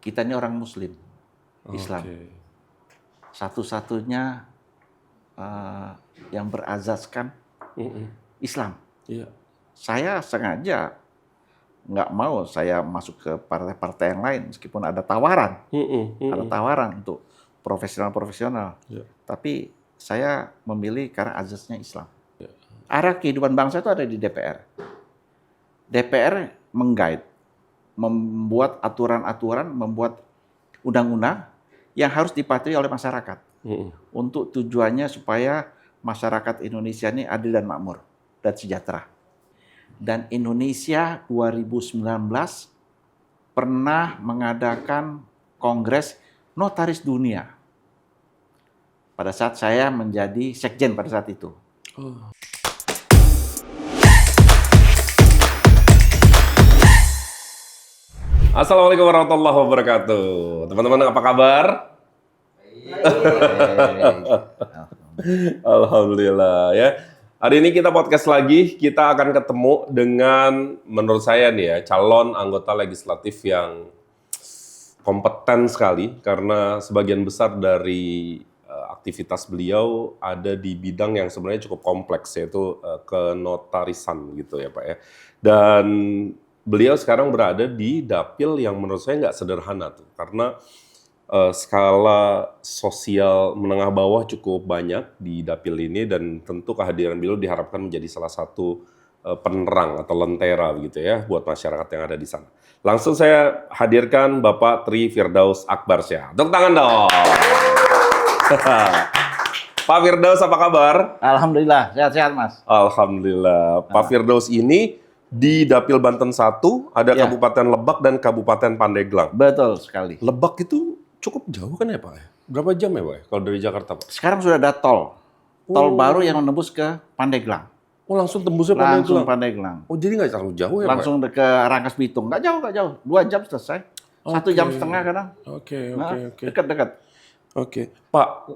kita ini orang Muslim, Islam. Oke. Satu-satunya yang berazaskan Islam. Iya. Saya sengaja nggak mau saya masuk ke partai-partai yang lain, meskipun ada tawaran. Ada tawaran untuk profesional-profesional. Iya. Tapi saya memilih karena azasnya Islam. Arah kehidupan bangsa itu ada di DPR. DPR mengguide, membuat aturan-aturan, membuat undang-undang yang harus dipatuhi oleh masyarakat. Untuk tujuannya supaya masyarakat Indonesia ini adil dan makmur dan sejahtera. Dan Indonesia 2019 pernah mengadakan Kongres Notaris Dunia. Pada saat saya menjadi sekjen pada saat itu. Assalamualaikum warahmatullahi wabarakatuh. Teman-teman apa kabar? Alhamdulillah ya. Hari ini kita podcast lagi, kita akan ketemu dengan menurut saya nih ya, calon anggota legislatif yang kompeten sekali karena sebagian besar dari aktivitas beliau ada di bidang yang sebenarnya cukup kompleks, yaitu kenotarisan gitu ya Pak ya. Dan beliau sekarang berada di dapil yang menurut saya nggak sederhana tuh, karena skala sosial menengah bawah cukup banyak di dapil ini, dan tentu kehadiran beliau diharapkan menjadi salah satu penerang atau lentera begitu ya buat masyarakat yang ada di sana. Langsung saya hadirkan Bapak Tri Firdaus Akbarsyah. Tepuk tangan dong. Pak Firdaus apa kabar? Alhamdulillah, sehat-sehat Mas. Alhamdulillah. Pak Firdaus ini di Dapil Banten 1 ada Ya. Kabupaten Lebak dan Kabupaten Pandeglang. Betul sekali. Lebak itu cukup jauh kan ya Pak? Berapa jam ya Pak kalau dari Jakarta Pak? Sekarang sudah ada tol. Tol baru yang menembus ke Pandeglang. Oh langsung tembusnya Langsung Pandeglang? Pandeglang. Oh jadi nggak terlalu jauh ya Pak? Langsung ke Rangkas Bitung. Nggak jauh. 2 jam selesai. 1 jam setengah kadang. Oke. Dekat-dekat. Oke, Pak,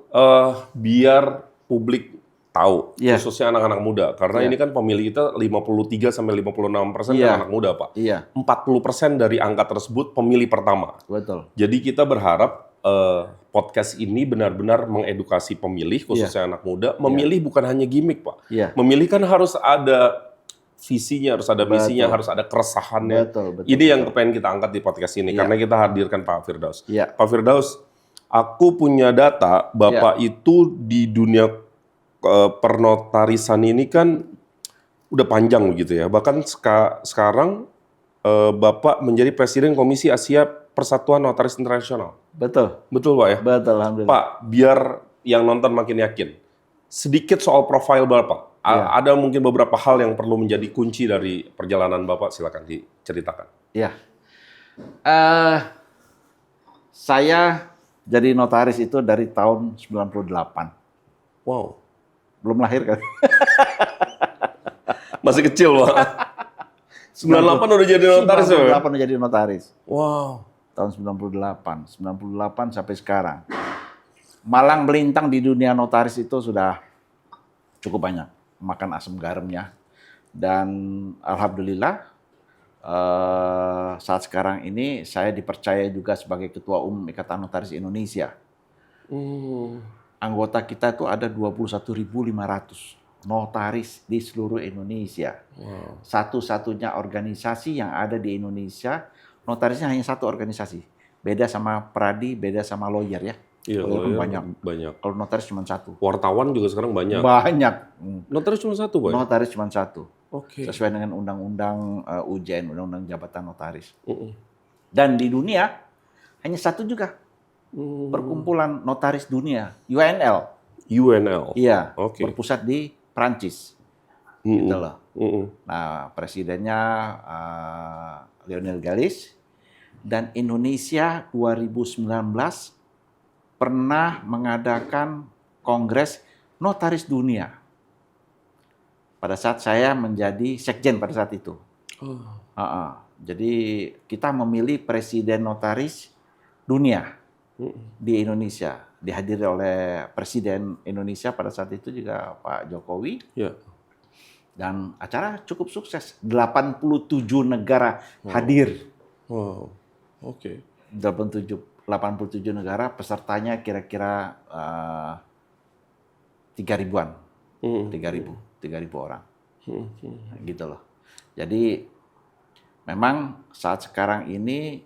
biar publik tahu, Iya. khususnya anak-anak muda, karena Iya. ini kan pemilih kita 53-56% Iya. anak muda, Pak. Iya, 40% dari angka tersebut pemilih pertama. betul. Jadi kita berharap podcast ini benar-benar mengedukasi pemilih, khususnya anak muda, memilih bukan hanya gimmick, Pak. Iya. Memilih kan harus ada visinya, harus ada misinya, Betul. harus ada keresahannya. Betul. Ini yang kepengen kita angkat di podcast ini, Iya. karena kita hadirkan Pak Firdaus. Iya. Pak Firdaus, aku punya data, Bapak itu di dunia pernotarisan ini kan udah panjang begitu ya. Bahkan sekarang Bapak menjadi Presiden Komisi Asia Persatuan Notaris Internasional. Betul. Betul Pak ya? Betul, alhamdulillah. Pak, biar yang nonton makin yakin, sedikit soal profil Bapak. Ada mungkin beberapa hal yang perlu menjadi kunci dari perjalanan Bapak, silakan diceritakan. Iya. Saya jadi notaris itu dari tahun 98. Wow, Belum lahir kan? masih kecil Pak. 98 udah jadi notaris ya? 98 udah jadi notaris. Wow. Tahun 98 sampai sekarang. Malang melintang di dunia notaris itu sudah cukup banyak. Makan asam garamnya. Dan alhamdulillah saat sekarang ini saya dipercaya juga sebagai Ketua Umum Ikatan Notaris Indonesia. Anggota kita itu ada 21.500 notaris di seluruh Indonesia. Wow. Satu-satunya organisasi yang ada di Indonesia, notarisnya hanya satu organisasi. Beda sama pradi, beda sama lawyer ya. Iya, Lawyer kan banyak. Kalau notaris cuma satu. Wartawan juga sekarang banyak. Banyak. Notaris cuma satu, Pak? Notaris cuma satu. Oke. Sesuai dengan undang-undang UJN, Undang-Undang Jabatan Notaris. Dan di dunia hanya satu juga. Perkumpulan Notaris Dunia, UNL. UNL. Iya, Oke. berpusat di Prancis. Gitu loh. Nah, presidennya Lionel Galis. Dan Indonesia 2019 pernah mengadakan Kongres Notaris Dunia. Pada saat saya menjadi sekjen pada saat itu. Jadi kita memilih presiden notaris dunia di Indonesia. Dihadiri oleh Presiden Indonesia pada saat itu juga Pak Jokowi. Ya. Dan acara cukup sukses. 87 negara hadir. Wow. Oke. 87 negara, pesertanya kira-kira 3.000-an. 3.000 orang. Gitu loh. Jadi memang saat sekarang ini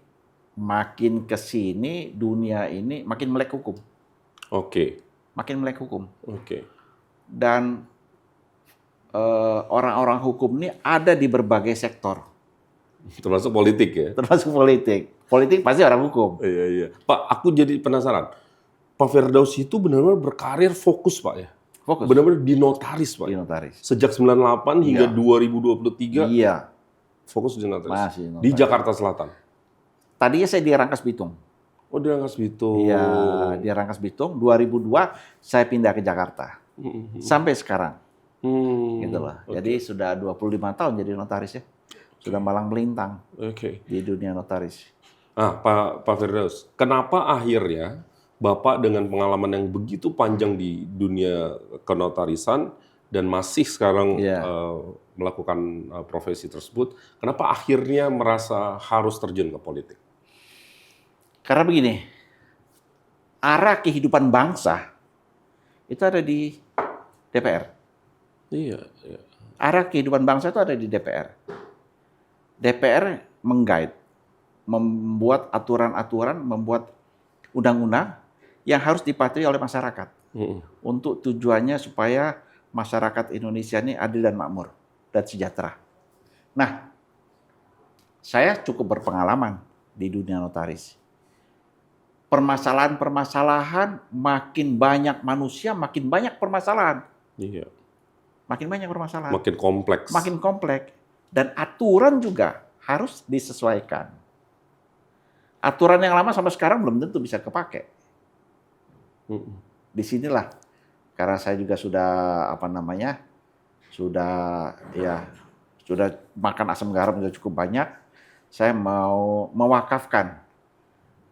makin ke sini dunia ini makin melek hukum. Oke. Makin melek hukum. Oke. Dan orang-orang hukum ini ada di berbagai sektor. Termasuk politik ya? Termasuk politik. Politik pasti orang hukum. Iya, iya. Pak, aku jadi penasaran. Pak Firdaus itu benar-benar berkarir fokus, Pak ya? Fokus. Benar-benar di notaris, Pak? Di notaris. Sejak 98 hingga Iya. 2023, Iya. fokus di notaris? Masih Di notaris. Jakarta Selatan? Tadinya saya di Rangkas Bitung. Oh, di Rangkas Bitung. Iya, di Rangkas Bitung. 2002 saya pindah ke Jakarta. Sampai sekarang. Gitu loh. Oke. Jadi sudah 25 tahun jadi notaris ya. Sudah malang melintang Oke. di dunia notaris. Ah, Pak Firdaus, kenapa akhirnya Bapak dengan pengalaman yang begitu panjang di dunia kenotarisan dan masih sekarang Iya. melakukan profesi tersebut, kenapa akhirnya merasa harus terjun ke politik? Karena begini, arah kehidupan bangsa itu ada di DPR. Iya, iya. Arah kehidupan bangsa itu ada di DPR. DPR mengguide, membuat aturan-aturan, membuat undang-undang yang harus dipatuhi oleh masyarakat. Untuk tujuannya supaya masyarakat Indonesia ini adil dan makmur dan sejahtera. Nah, saya cukup berpengalaman di dunia notaris. Permasalahan-permasalahan, makin banyak manusia, makin banyak permasalahan. Iya. Makin banyak permasalahan. Makin kompleks. Makin kompleks. Dan aturan juga harus disesuaikan. Aturan yang lama sampai sekarang belum tentu bisa kepake. Disinilah, karena saya juga sudah sudah makan asam garam sudah cukup banyak. Saya mau mewakafkan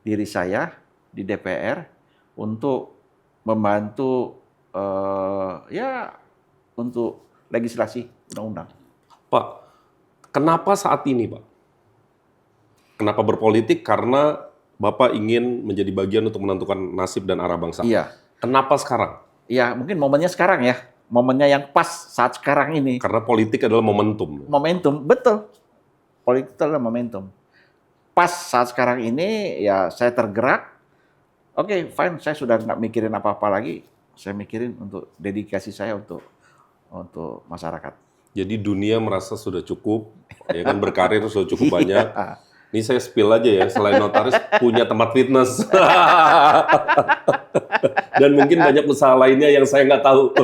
diri saya di DPR untuk membantu untuk legislasi undang-undang. Pak, kenapa saat ini, Pak? Kenapa berpolitik? Karena Bapak ingin menjadi bagian untuk menentukan nasib dan arah bangsa. Iya. Kenapa sekarang? Ya, mungkin momennya sekarang ya. Momennya yang pas saat sekarang ini. Karena politik adalah momentum. Momentum, betul. Politik itu adalah momentum. Pas saat sekarang ini, ya saya tergerak. Oke, fine. Saya sudah nggak mikirin apa-apa lagi. Saya mikirin untuk dedikasi saya untuk masyarakat. Jadi dunia merasa sudah cukup, ya kan, berkarir sudah cukup banyak. Ini saya spill aja ya, selain notaris punya tempat fitness. Dan mungkin banyak usaha lainnya yang saya nggak tahu.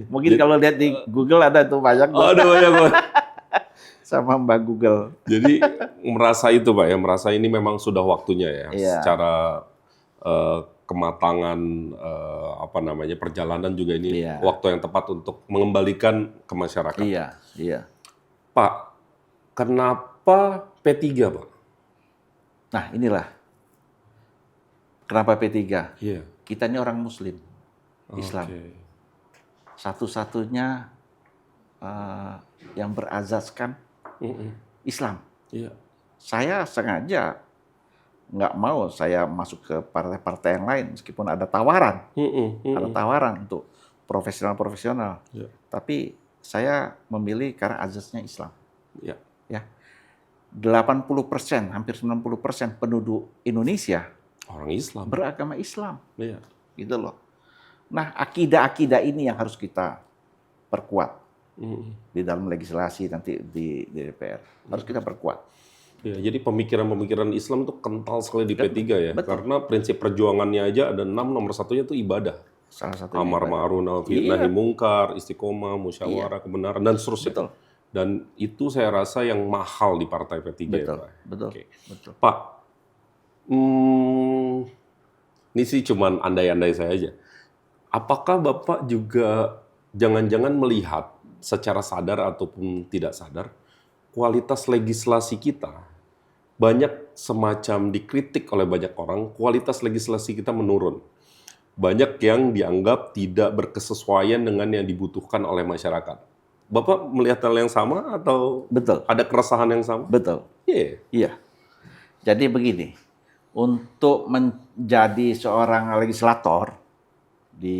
Mungkin kalau lihat di Google ada tuh banyak tuh, Aduh, banyak. sama Mbak Google. Jadi merasa itu, Pak ya, merasa ini memang sudah waktunya ya, Iya. secara kematangan perjalanan juga ini Iya. waktu yang tepat untuk mengembalikan ke masyarakat. Iya, iya. Pak, kenapa P3, Pak? Nah, inilah kenapa P3. Iya. Kita ini orang Muslim, Islam. Oke. Satu-satunya yang berazaskan Islam. Iya. Saya sengaja nggak mau saya masuk ke partai-partai yang lain, meskipun ada tawaran. Ada tawaran untuk profesional-profesional. Iya. Tapi saya memilih karena azasnya Islam. Iya. Ya. 80%, hampir 90% penduduk Indonesia Orang Islam. beragama Islam. Iya. Gitu loh. Nah, akidah-akidah ini yang harus kita perkuat di dalam legislasi nanti di DPR. Harus kita perkuat. Ya, jadi pemikiran-pemikiran Islam itu kental sekali di P3 ya. Betul. Karena prinsip perjuangannya aja ada 6, nomor satunya itu ibadah. Salah satunya. Amar ma'ruf nahi mungkar, istiqomah, musyawarah, kebenaran, dan seterusnya. Betul. Dan itu saya rasa yang mahal di partai P3 ya, Betul. Pak. Betul. Oke. Betul. Pak, ini sih cuman andai-andai saya aja. Apakah Bapak juga jangan-jangan melihat secara sadar ataupun tidak sadar, kualitas legislasi kita banyak semacam dikritik oleh banyak orang, kualitas legislasi kita menurun. Banyak yang dianggap tidak berkesesuaian dengan yang dibutuhkan oleh masyarakat. Bapak melihat hal yang sama atau Betul. ada keresahan yang sama? Betul. Iya. Iya. Jadi begini, untuk menjadi seorang legislator di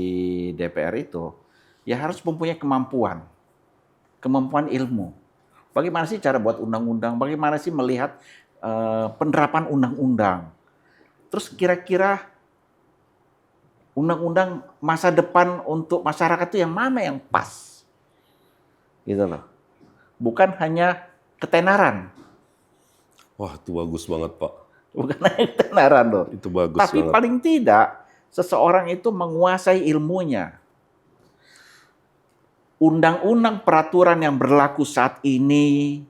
DPR itu, ya harus mempunyai kemampuan ilmu. Bagaimana sih cara buat undang-undang? Bagaimana sih melihat penerapan undang-undang? Terus kira-kira undang-undang masa depan untuk masyarakat itu yang mana yang pas? Gitu loh. Bukan hanya ketenaran. Wah, itu bagus banget, Pak. Bukan hanya ketenaran loh. Itu bagus Tapi banget. paling tidak seseorang itu menguasai ilmunya. Undang-undang peraturan yang berlaku saat ini,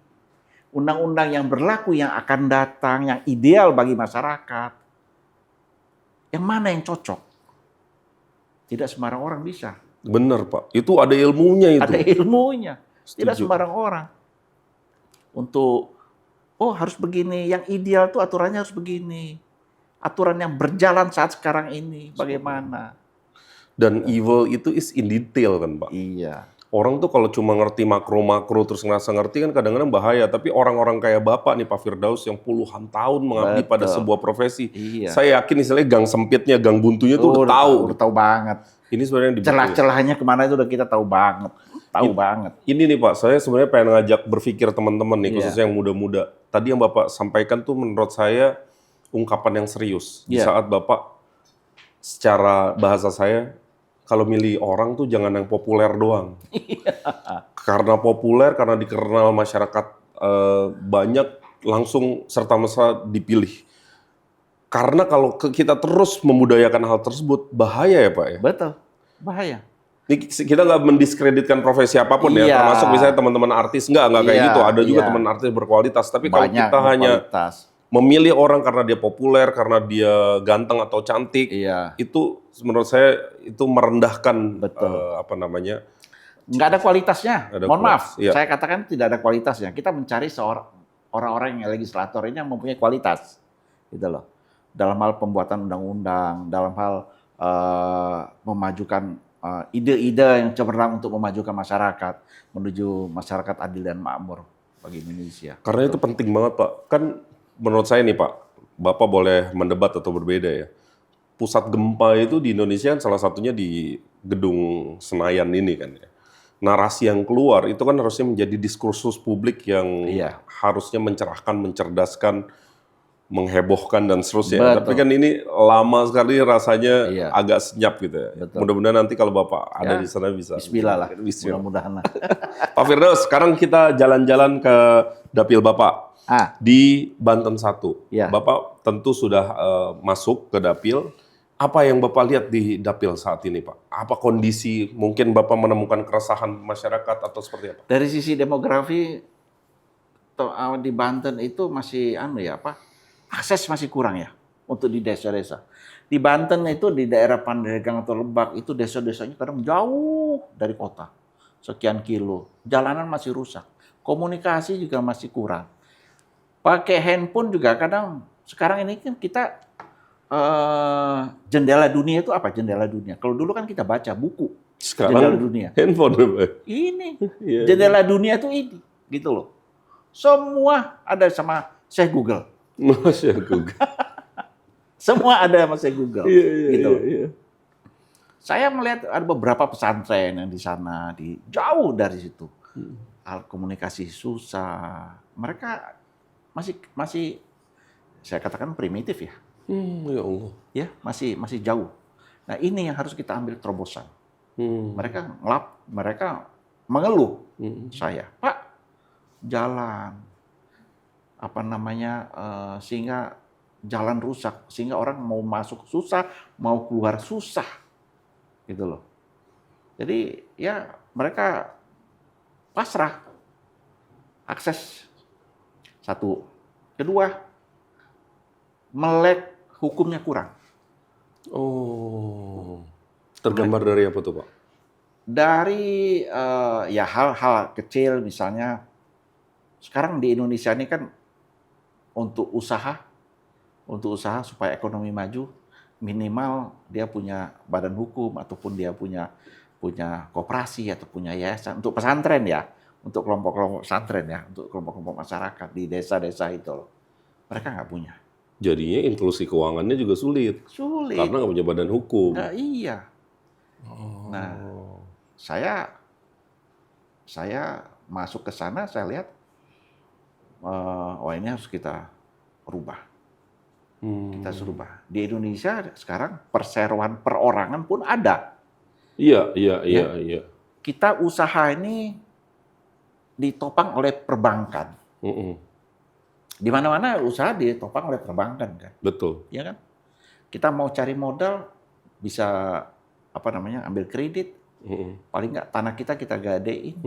undang-undang yang berlaku yang akan datang, yang ideal bagi masyarakat, yang mana yang cocok? Tidak sembarang orang bisa. Bener, Pak. Itu ada ilmunya itu. Ada ilmunya. Tidak Setuju. sembarang orang. Untuk, harus begini. Yang ideal tuh aturannya harus begini. Aturan yang berjalan saat sekarang ini, bagaimana? Dan evil itu is in detail kan, Pak. Iya. Orang tuh kalau cuma ngerti makro-makro terus ngerasa ngerti kan kadang-kadang bahaya. Tapi orang-orang kayak Bapak nih, Pak Firdaus, yang puluhan tahun mengabdi Betul. pada sebuah profesi. Iya. Saya yakin misalnya gang sempitnya, gang buntunya tuh udah tahu. Udah tahu banget. Ini sebenarnya dibetul. Celah-celahnya kemana itu udah kita tahu banget. Tahu banget. Ini nih Pak, saya sebenarnya pengen ngajak berpikir teman-teman nih, Iya. khususnya yang muda-muda. Tadi yang Bapak sampaikan tuh menurut saya ungkapan yang serius. Di Iya. saat Bapak, secara bahasa saya, kalau milih orang tuh jangan yang populer doang. Karena populer, karena dikenal masyarakat banyak, langsung serta-merta dipilih. Karena kalau kita terus membudayakan hal tersebut, bahaya ya Pak ya? Betul. Bahaya. Ini kita nggak mendiskreditkan profesi apapun ya, Iya. termasuk misalnya teman-teman artis, nggak kayak Iya, gitu. Ada juga iya. teman artis berkualitas, tapi kalau Banyak kita hanya berkualitas. memilih orang karena dia populer, karena dia ganteng atau cantik, Iya. itu menurut saya itu merendahkan Betul. Nggak ada kualitasnya. Ada Mohon maaf, kualitas, iya. saya katakan tidak ada kualitasnya. Kita mencari orang-orang yang legislator ini yang mempunyai kualitas, gitu loh. Dalam hal pembuatan undang-undang, dalam hal memajukan ide-ide yang cemerlang untuk memajukan masyarakat menuju masyarakat adil dan makmur bagi Indonesia. Karena itu penting banget Pak. Kan menurut saya nih Pak, Bapak boleh mendebat atau berbeda ya. Pusat gempa itu di Indonesia kan salah satunya di gedung Senayan ini kan ya. Narasi yang keluar itu kan harusnya menjadi diskursus publik yang Iya. harusnya mencerahkan, mencerdaskan, menghebohkan dan seterusnya. Betul. Tapi kan ini lama sekali rasanya Iya. agak senyap gitu ya. Betul. Mudah-mudahan nanti kalau Bapak ada Ya, di sana bisa. Bismillah lah, Bismillah. mudah-mudahan lah. Pak Firdaus, sekarang kita jalan-jalan ke dapil Bapak di Banten 1. Ya. Bapak tentu sudah masuk ke dapil. Apa yang Bapak lihat di dapil saat ini, Pak? Apa kondisi? Mungkin Bapak menemukan keresahan masyarakat atau seperti apa? Dari sisi demografi di Banten itu masih akses masih kurang ya untuk di desa-desa. Di Banten itu di daerah Pandeglang atau Lebak itu desa-desanya kadang jauh dari kota, sekian kilo. Jalanan masih rusak, komunikasi juga masih kurang. Pakai handphone juga kadang sekarang ini kan kita jendela dunia itu apa? Jendela dunia. Kalau dulu kan kita baca buku. Sekarang Jendela dunia. handphone, Pak. Ini Iya. jendela dunia itu ini, gitu loh. Semua ada sama saya Google. Masya Allah. Semua ada sama saya Google. Gitu. Iya. Saya melihat ada beberapa pesantren yang di sana, jauh dari situ. Hal komunikasi susah. Mereka masih saya katakan primitif ya. Ya Allah. Ya, masih jauh. Nah, ini yang harus kita ambil terobosan. Mereka mengeluh saya, Pak, jalan sehingga jalan rusak, sehingga orang mau masuk susah, mau keluar susah, gitu loh. Jadi ya mereka pasrah, akses satu, kedua melek hukumnya kurang. Oh, tergambar dari apa tuh Pak? Dari hal-hal kecil misalnya, sekarang di Indonesia ini kan untuk usaha supaya ekonomi maju, minimal dia punya badan hukum ataupun dia punya koperasi atau punya yayasan untuk pesantren ya, untuk kelompok-kelompok pesantren ya, untuk kelompok-kelompok masyarakat di desa-desa itu loh. Mereka nggak punya. Jadinya inklusi keuangannya juga sulit. Sulit. Karena nggak punya badan hukum. Nah, iya. Nah, saya masuk ke sana, saya lihat, wah ini harus kita rubah. Kita harus rubah. Di Indonesia sekarang perseroan perorangan pun ada. Iya. Kita usaha ini ditopang oleh perbankan. Di mana-mana usaha ditopang oleh perbankan kan. Betul. Ya kan? Kita mau cari modal bisa ambil kredit. Paling nggak tanah kita gadein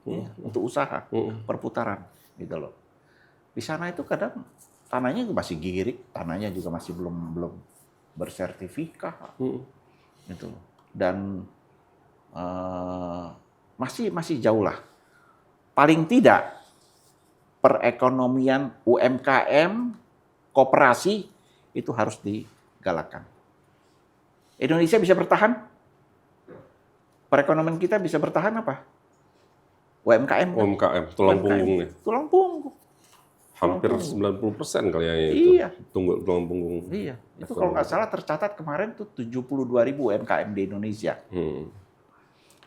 ya, untuk usaha perputaran gitu loh. Di sana itu kadang tanahnya masih girik, tanahnya juga masih belum bersertifikat gitu loh. Dan masih jauh lah. Paling tidak perekonomian UMKM, koperasi itu harus digalakkan. Indonesia bisa bertahan? Perekonomian kita bisa bertahan apa? UMKM. Kan? UMKM, tulang punggungnya. Tulang punggung. Hampir 90% kali ya itu. Iya. Tulang punggung. Iya. Itu kalau nggak salah tercatat kemarin tuh 72.000 UMKM di Indonesia.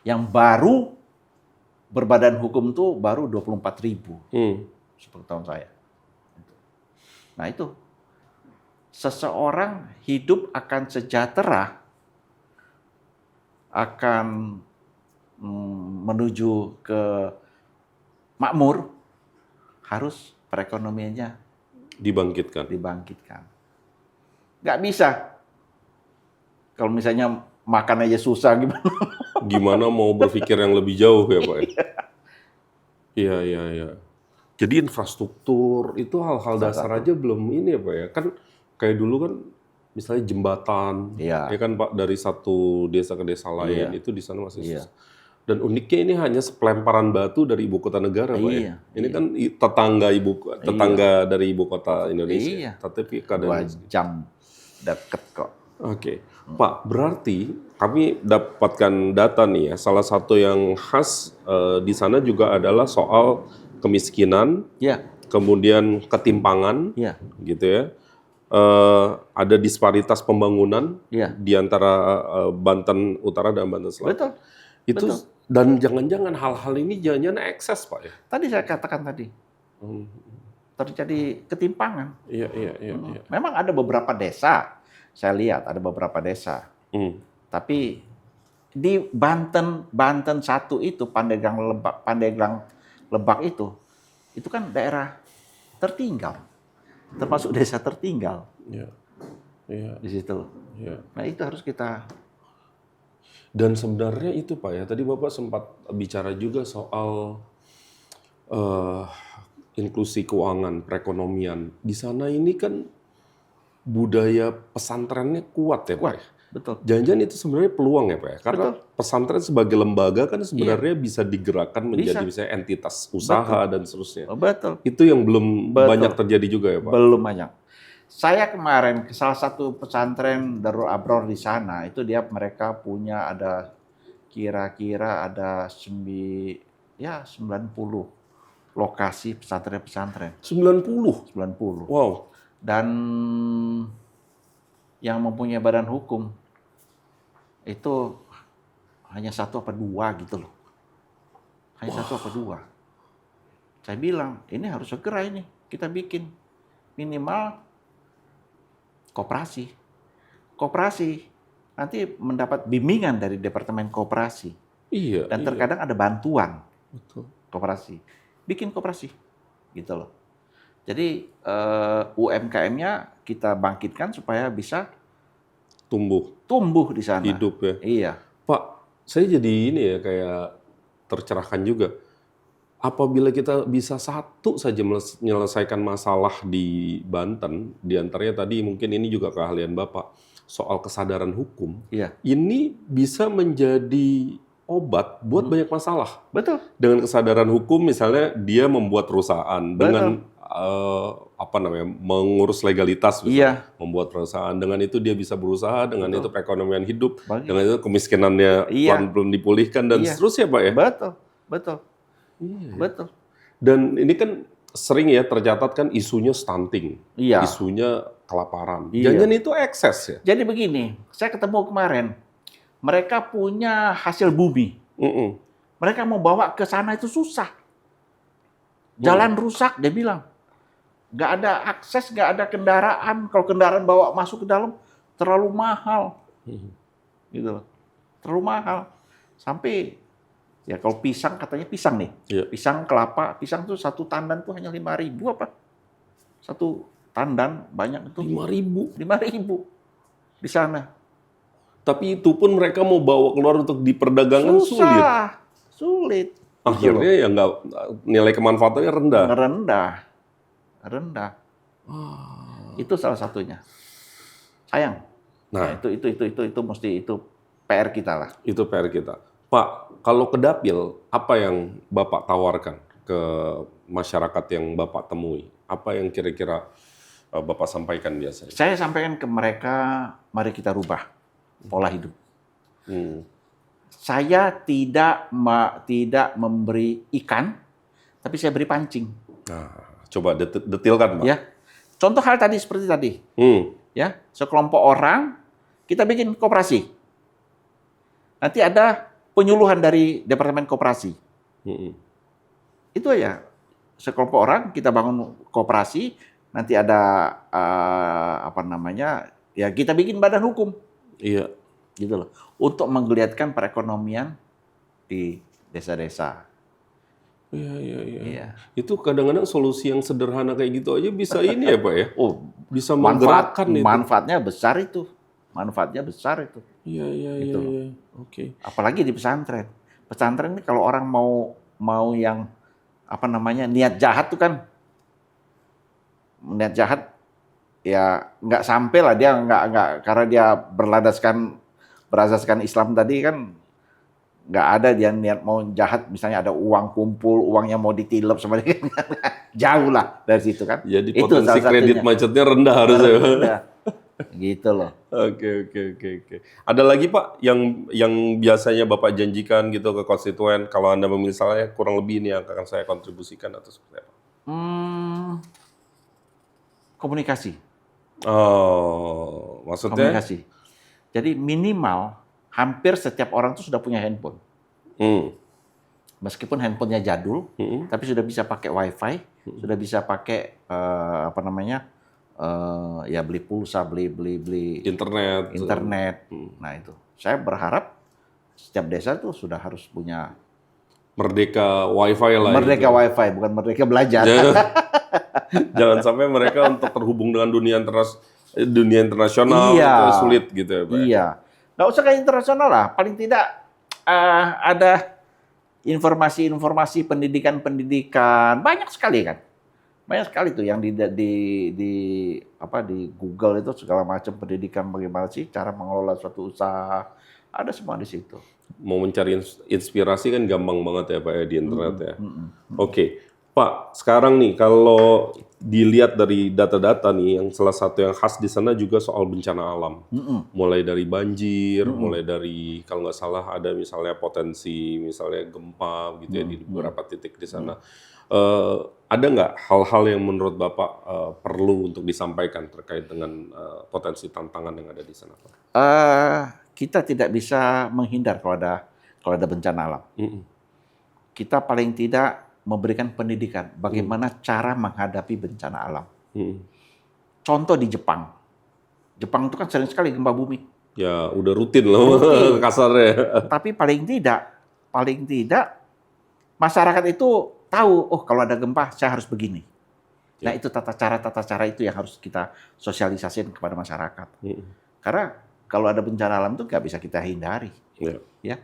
Yang baru berbadan hukum tuh baru 24.000. Seperti tahun saya. Nah itu. Seseorang hidup akan sejahtera, akan menuju ke makmur, harus perekonomiannya dibangkitkan. Nggak bisa. Kalau misalnya makan aja susah gimana? Gimana mau berpikir yang lebih jauh ya Pak? Iya. Jadi infrastruktur itu hal-hal dasar aja belum ini ya Pak ya. Kan kayak dulu kan misalnya jembatan, ya kan Pak, dari satu desa ke desa lain itu di sana masih susah. Dan uniknya ini hanya sepelemparan batu dari ibu kota negara Pak ya. Ini kan tetangga dari ibu kota Indonesia. Tapi kadang 2 jam deket kok. Oke. Pak, berarti kami dapatkan data nih ya, salah satu yang khas di sana juga adalah soal kemiskinan, kemudian ketimpangan, gitu ya. Ada disparitas pembangunan di antara Banten Utara dan Banten Selatan. Betul. Dan jangan-jangan hal-hal ini jangan-jangan ekses Pak ya? Tadi saya katakan tadi. Terjadi ketimpangan. Iya. Memang ada beberapa desa, saya lihat ada beberapa desa. Tapi di Banten 1 itu, Pandeglang Lebak itu kan daerah tertinggal. Termasuk desa tertinggal. Iya. Di situ. Nah, itu harus kita. Dan sebenarnya itu Pak ya, tadi Bapak sempat bicara juga soal inklusi keuangan, perekonomian. Di sana ini kan budaya pesantrennya kuat ya Pak ya? Betul. Jangan-jangan itu sebenarnya peluang ya Pak ya? Karena pesantren sebagai lembaga kan sebenarnya bisa digerakkan menjadi misalnya entitas usaha dan seterusnya. Betul. Itu yang belum banyak terjadi juga ya Pak? Belum banyak. Saya kemarin ke salah satu pesantren Darul Abror di sana, itu mereka punya ada kira-kira ada 90 lokasi pesantren-pesantren. 90? 90. Wow. Dan yang mempunyai badan hukum itu hanya 1 apa 2 gitu loh. Hanya 1 apa 2. Saya bilang, ini harus segera ini kita bikin minimal koperasi nanti mendapat bimbingan dari Departemen Koperasi. Iya. Dan terkadang ada bantuan. Betul. Koperasi. Bikin koperasi. Gitu loh. Jadi UMKM-nya kita bangkitkan supaya bisa tumbuh di sana. Hidup ya. Iya. Pak, saya jadi ini ya kayak tercerahkan juga. Apabila kita bisa satu saja menyelesaikan masalah di Banten, diantaranya tadi mungkin ini juga keahlian Bapak, soal kesadaran hukum, ini bisa menjadi obat buat banyak masalah. Betul. Dengan kesadaran hukum, misalnya dia membuat perusahaan dengan mengurus legalitas, membuat perusahaan. Dengan itu dia bisa berusaha, dengan itu perekonomian hidup, dengan itu kemiskinannya pelan-pelan dipulihkan dan seterusnya Pak ya. Betul. Dan ini kan sering ya tercatat kan isunya stunting, isunya kelaparan. Iya. Jangan itu ekses ya. Jadi begini, saya ketemu kemarin, mereka punya hasil bumi. Mereka mau bawa ke sana itu susah. Jalan rusak, dia bilang. Nggak ada akses, nggak ada kendaraan. Kalau kendaraan bawa masuk ke dalam, terlalu mahal. Gitu loh. Terlalu mahal. Sampai, ya kalau pisang, katanya pisang nih. Iya. Pisang kelapa, pisang tuh satu tandan tuh hanya 5.000 apa? Satu tandan banyak itu 5.000. 5.000 di sana. Tapi itu pun mereka mau bawa keluar untuk diperdagangkan sulit. Sulit. Akhirnya ya nggak, nilai kemanfaatannya rendah. Rendah. Itu salah satunya. Sayang. Nah, Itu mesti itu PR kita lah. itu PR kita. Pak, kalau ke Dapil, apa yang Bapak tawarkan ke masyarakat yang Bapak temui? Apa yang kira-kira Bapak sampaikan biasanya? Saya sampaikan ke mereka, mari kita rubah pola hidup. Saya tidak memberi ikan, tapi saya beri pancing. Nah, coba detilkan, Pak. Ya, contoh hal tadi seperti tadi. Ya, sekelompok orang kita bikin koperasi. Nanti ada penyuluhan dari Departemen Koperasi. Itu aja. Sekelompok orang kita bangun koperasi, nanti ada ya kita bikin badan hukum. Iya. Gitu loh. Untuk menggeliatkan perekonomian di desa-desa. Iya. Itu kadang-kadang solusi yang sederhana kayak gitu aja bisa ini ya, Pak ya? Oh, Bisa menggerakkan itu. Manfaatnya besar itu. Iya. Iya. Oke. Apalagi di pesantren. Pesantren ini kalau orang mau yang niat jahat tuh kan, niat jahat ya nggak sampai lah, dia nggak karena dia berasaskan Islam tadi kan, nggak ada dia niat mau jahat, misalnya ada uang kumpul, uangnya mau ditilep sama dia, jauh lah dari situ kan. Jadi itu potensi kredit macetnya rendah harusnya. Gitu loh. Oke. Ada lagi Pak yang biasanya Bapak janjikan gitu ke konstituen, kalau Anda memilih saya kurang lebih ini yang akan saya kontribusikan atau seperti apa? Komunikasi. Oh, maksudnya? Komunikasi. Jadi minimal hampir setiap orang tuh sudah punya handphone. Meskipun handphonenya jadul, tapi sudah bisa pakai WiFi, sudah bisa pakai ya beli pulsa, beli internet. Nah itu, saya berharap setiap desa tuh sudah harus punya Merdeka WiFi lah. Merdeka WiFi, bukan merdeka belajar. Jangan sampai mereka untuk terhubung dengan dunia internasional itu sulit gitu ya Pak. Iya, nggak usah kayak internasional lah. Paling tidak ada informasi pendidikan banyak sekali kan. Banyak sekali tuh yang di Google itu segala macam pendidikan, bagaimana sih cara mengelola suatu usaha, ada semua di situ. Mau mencari inspirasi kan gampang banget ya Pak ya di internet ya. Oke, Pak, sekarang nih kalau dilihat dari data-data nih, yang salah satu yang khas di sana juga soal bencana alam. Mulai dari banjir, mulai dari kalau nggak salah ada misalnya potensi misalnya gempa gitu ya di beberapa titik di sana. Ada nggak hal-hal yang menurut Bapak perlu untuk disampaikan terkait dengan potensi tantangan yang ada di sana, Pak? Kita tidak bisa menghindar kalau ada bencana alam. Kita paling tidak memberikan pendidikan bagaimana cara menghadapi bencana alam. Contoh di Jepang. Jepang itu kan sering sekali gempa bumi. Ya udah rutin loh kasarnya. Tapi paling tidak masyarakat itu tahu, oh kalau ada gempa saya harus begini. Nah itu tata cara itu yang harus kita sosialisasikan kepada masyarakat. Karena kalau ada bencana alam itu nggak bisa kita hindari, ya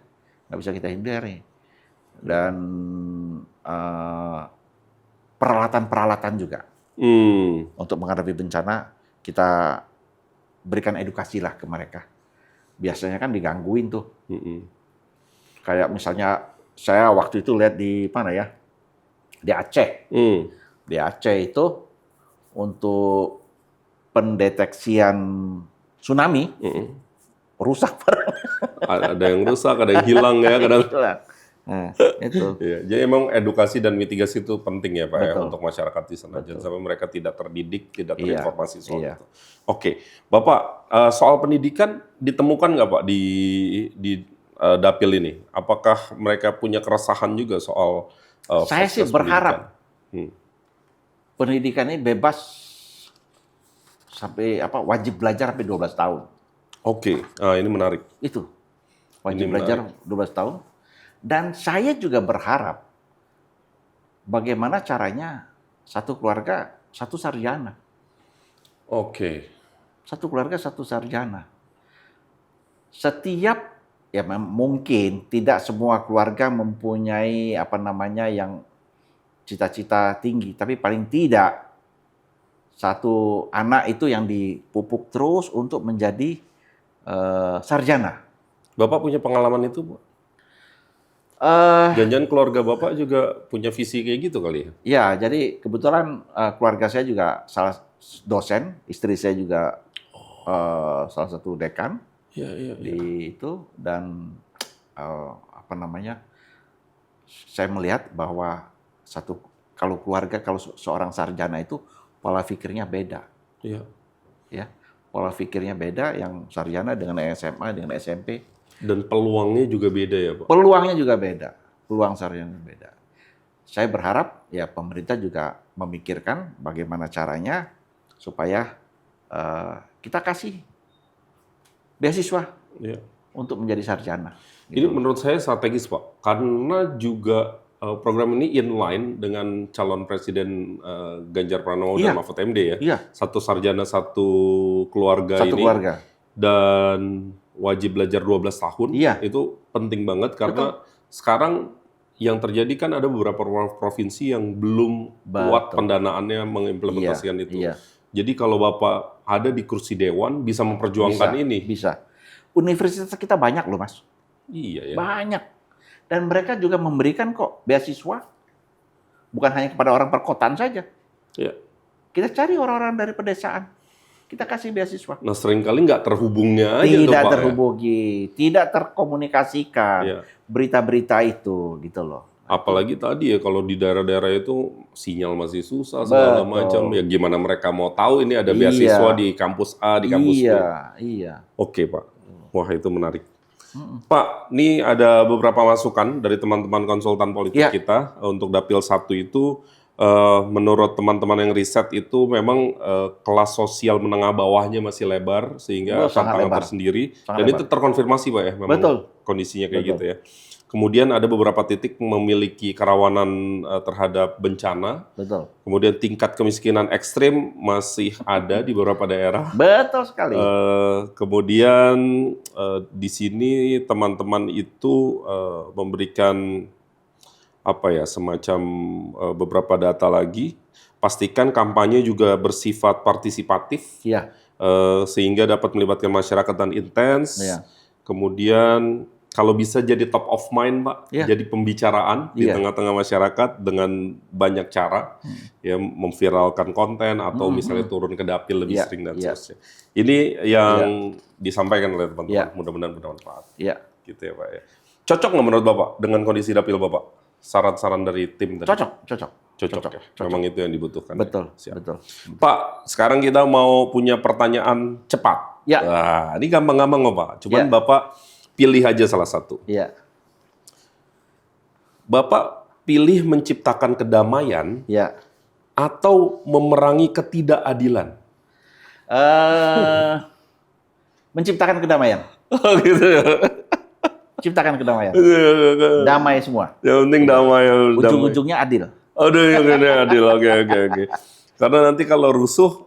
nggak bisa kita hindari. Dan peralatan juga untuk menghadapi bencana kita berikan edukasi lah ke mereka. Biasanya kan digangguin tuh, kayak misalnya saya waktu itu lihat di mana ya, di Aceh. Di Aceh itu untuk pendeteksian tsunami rusak. Ada yang rusak, ada yang hilang ya, kadang. Nah, itu. Iya, jadi emang edukasi dan mitigasi itu penting ya Pak ya Betul. untuk masyarakat di sana. Jangan sampai mereka tidak terdidik, tidak Iya, terinformasi soal iya. itu. Oke, Bapak soal pendidikan ditemukan nggak Pak di dapil ini? Apakah mereka punya keresahan juga soal Saya sih fasilitas berharap pendidikan? pendidikan ini bebas sampai wajib belajar sampai 12 tahun. Oke, ini menarik. Itu. Ini Wajib belajar 12 tahun. Dan saya juga berharap bagaimana caranya satu keluarga satu sarjana. Oke, Satu keluarga satu sarjana. Setiap mungkin tidak semua keluarga mempunyai yang cita-cita tinggi, tapi paling tidak satu anak itu yang dipupuk terus untuk menjadi sarjana. Bapak punya pengalaman itu, Bu? Eh, Jangan-jangan keluarga Bapak juga punya visi kayak gitu kali ya? ya, jadi kebetulan keluarga saya juga salah dosen, istri saya juga salah satu dekan Iya, iya, iya. di itu, dan saya melihat bahwa kalau keluarga, kalau seorang sarjana itu pola pikirnya beda, Iya. ya, pola pikirnya beda, yang sarjana dengan SMA dengan SMP. Dan peluangnya juga beda ya, Pak? Peluangnya juga beda, peluang sarjana beda. Saya berharap ya pemerintah juga memikirkan bagaimana caranya supaya kita kasih beasiswa Iya. untuk menjadi sarjana. Ini menurut saya strategis, Pak. Karena juga program ini inline dengan calon presiden Ganjar Pranowo Iya. dan Mahfud MD ya. Iya, Satu sarjana, satu keluarga satu ini. keluarga. Dan wajib belajar 12 tahun. Iya. Itu penting banget karena sekarang yang terjadi kan ada beberapa provinsi yang belum kuat Betul. pendanaannya mengimplementasikan itu. Iya. Jadi kalau Bapak ada di kursi dewan bisa memperjuangkan ini. Bisa. Universitas kita banyak loh, Mas. Iya ya. Banyak. Dan mereka juga memberikan kok beasiswa. Bukan hanya kepada orang perkotaan saja. Iya. Kita cari orang-orang dari pedesaan. Kita kasih beasiswa. Nah seringkali nggak terhubungnya aja tuh Tidak Pak. terhubungi, tidak terkomunikasikan Iya. berita-berita itu, gitu loh. Apalagi tadi ya kalau di daerah-daerah itu sinyal masih susah segala Betul. macam. Ya gimana mereka mau tahu ini ada Iya. beasiswa di kampus A, di kampus B. Iya. Oke Pak. Wah itu menarik. Pak, ini ada beberapa masukan dari teman-teman konsultan politik Iya. kita untuk Dapil 1 itu. Menurut teman-teman yang riset itu memang kelas sosial menengah bawahnya masih lebar sehingga Sangat tantangan lebar. tersendiri. Sangat Dan lebar. itu terkonfirmasi Pak ya, memang Betul. kondisinya kayak Betul. gitu ya. Kemudian ada beberapa titik memiliki kerawanan terhadap bencana. Betul. Kemudian tingkat kemiskinan ekstrim masih ada di beberapa daerah. Betul sekali. Kemudian di sini teman-teman itu memberikan semacam beberapa data lagi. Pastikan kampanye juga bersifat partisipatif, Iya. sehingga dapat melibatkan masyarakat dan intens. Iya. Kemudian kalau bisa jadi top of mind, Pak, Iya. jadi pembicaraan di Iya. tengah-tengah masyarakat dengan banyak cara, ya memviralkan konten atau misalnya turun ke dapil lebih Iya. sering dan Iya. seterusnya. Ini yang disampaikan oleh teman-teman, Iya. mudah-mudahan bermanfaat. Iya. Gitu ya Pak ya. Cocok nggak menurut Bapak dengan kondisi dapil Bapak? Saran-saran dari tim tadi? Cocok. Cocok ya? Memang itu yang dibutuhkan. Betul. Ya? Siap. Betul. Pak, sekarang kita mau punya pertanyaan cepat. Ya. Wah, ini gampang-gampang kok Pak. Cuman Ya. Bapak pilih aja salah satu. Iya. Bapak pilih menciptakan kedamaian Iya. atau memerangi ketidakadilan? Menciptakan kedamaian. Oh gitu ya. Ciptakan kedamaian. Damai semua. Yang penting damai. Ujung-ujungnya adil. Aduh, yang ini adil. Oke. Karena nanti kalau rusuh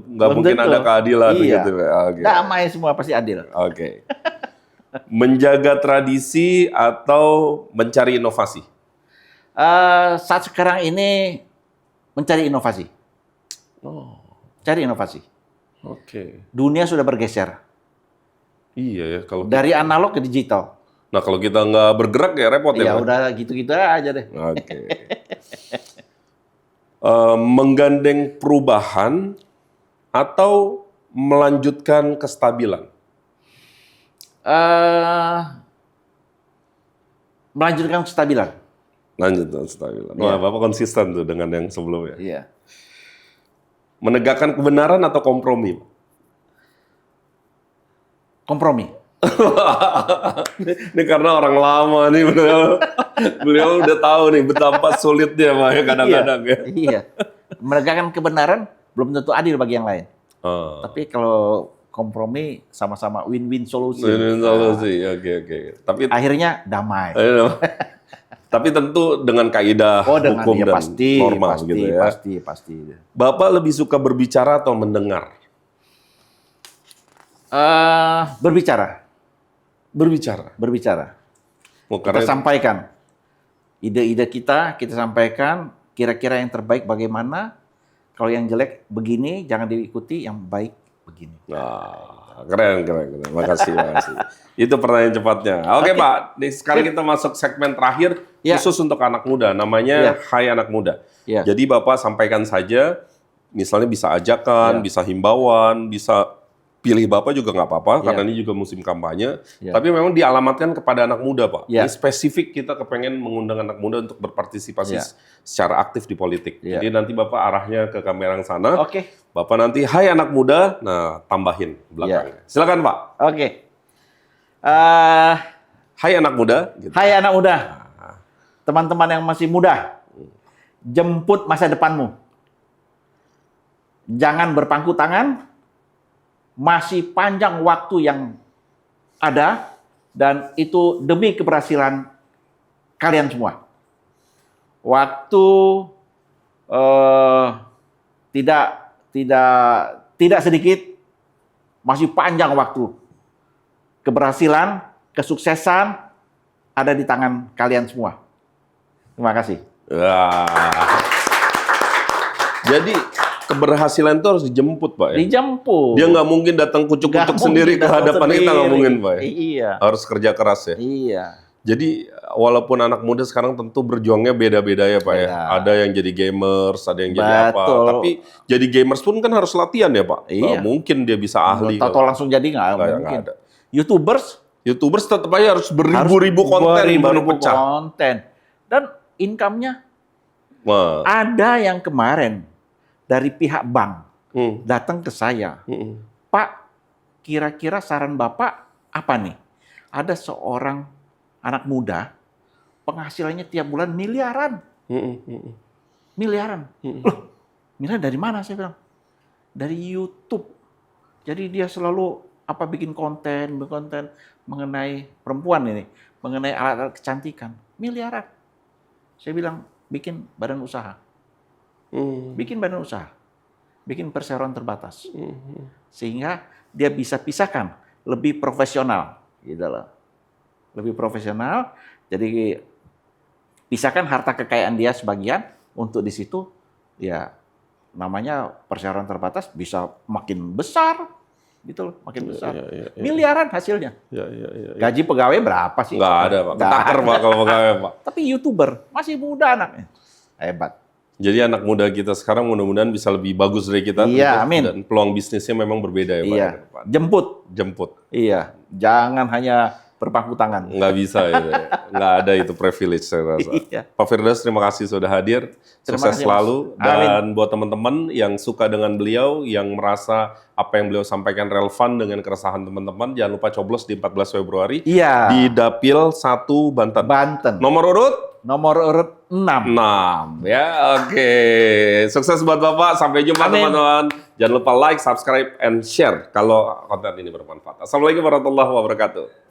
nggak Belum mungkin tentu. ada keadilan Iya. gitu. Oke. Damai semua pasti adil. Oke. Menjaga tradisi atau mencari inovasi? Saat sekarang ini mencari inovasi. Oh, Cari inovasi. oke. Dunia sudah bergeser Iya ya kalau dari analog ke digital. nah kalau kita nggak bergerak ya repot ya. Ya Pak? udah gitu-gitu aja deh. Oke. Menggandeng perubahan atau melanjutkan kestabilan? Melanjutkan kestabilan. Lanjut stabilan. Iya. Wah, Bapak konsisten tuh dengan yang sebelumnya. Iya. Menegakkan kebenaran atau kompromi? Kompromi. Ini karena orang lama nih beliau udah tahu nih betapa sulitnya Pak ya kadang-kadang ya. Iya. Menegakkan kebenaran belum tentu adil bagi yang lain. Oh. Tapi kalau kompromi sama-sama win-win solusi. Win-win solusi, oke. Tapi Akhirnya damai. tapi tentu dengan kaidah Dengan hukum dan pasti, normal pasti, gitu ya. Pasti. Bapak lebih suka berbicara atau mendengar? Berbicara. Oh, Kita sampaikan ide-ide kita sampaikan kira-kira yang terbaik bagaimana. Kalau yang jelek begini, jangan diikuti, yang baik begini. Nah, keren. Makasih. Itu pertanyaan cepatnya. Oke, Pak. Nih, sekarang kita masuk segmen terakhir khusus untuk anak muda. Namanya Hai Anak Muda. Ya. Jadi Bapak sampaikan saja, misalnya bisa ajakan, bisa himbauan, bisa pilih Bapak juga nggak apa-apa, karena ini juga musim kampanye. Tapi memang dialamatkan kepada anak muda, Pak. Ini spesifik kita kepengen mengundang anak muda untuk berpartisipasi secara aktif di politik. Jadi nanti Bapak arahnya ke kamera yang sana. Oke. Bapak nanti, hai anak muda, nah tambahin belakangnya. Silakan Pak. Oke. Hai anak muda. Gitu. Hai anak muda. Teman-teman yang masih muda, jemput masa depanmu. Jangan berpangku tangan. Masih panjang waktu yang ada, dan itu demi keberhasilan kalian semua. Waktu tidak sedikit, masih panjang waktu. Keberhasilan, kesuksesan ada di tangan kalian semua. Terima kasih. Jadi keberhasilan itu harus dijemput, Pak ya? Dijemput. Dia nggak mungkin datang kucuk-kucuk sendiri ke hadapan kita, nggak mungkin, Pak ya? Iya. Harus kerja keras ya? Iya. Jadi walaupun anak muda sekarang tentu berjuangnya beda-beda ya, Pak ya? Ada yang jadi gamers, ada yang jadi apa. Tapi jadi gamers pun kan harus latihan ya, Pak? Iya. Nggak mungkin dia bisa ahli. Tahu langsung jadi nggak mungkin. Ada. YouTubers tetap aja harus beribu-ribu konten baru pecah. Dan income-nya ada yang kemarin dari pihak bank datang ke saya, Pak, kira-kira saran Bapak apa nih? Ada seorang anak muda penghasilannya tiap bulan miliaran, miliaran. Loh, miliaran dari mana? Saya bilang dari YouTube. Jadi dia selalu bikin konten mengenai perempuan ini, mengenai alat-alat kecantikan, miliaran. Saya bilang bikin badan usaha. Bikin badan usaha, bikin perseroan terbatas, sehingga dia bisa pisahkan lebih profesional, gitu loh, lebih profesional. Jadi pisahkan harta kekayaan dia sebagian untuk di situ, ya namanya perseroan terbatas bisa makin besar, gitu loh, makin besar, miliaran hasilnya. Gaji pegawai berapa sih? Nggak ada, Pak. Ketakar, Pak, kalau pegawai, Pak. Tapi YouTuber masih muda anaknya, hebat. Jadi anak muda kita sekarang mudah-mudahan bisa lebih bagus dari kita. Iya, amin. Dan peluang bisnisnya memang berbeda ya, Pak. Iya, jemput. Iya, jangan hanya berpangku tangan. Nggak bisa ya. Nggak ada itu privilege saya rasa. Iya. Pak Firdaus, terima kasih sudah hadir. Sukses selalu. Dan buat teman-teman yang suka dengan beliau, yang merasa apa yang beliau sampaikan relevan dengan keresahan teman-teman, jangan lupa coblos di 14 Februari. Iya. Di Dapil 1 Banten. Nomor urut 6. Ya, oke. Sukses buat Bapak. Sampai jumpa teman-teman. Jangan lupa like, subscribe, and share kalau konten ini bermanfaat. Assalamualaikum warahmatullahi wabarakatuh.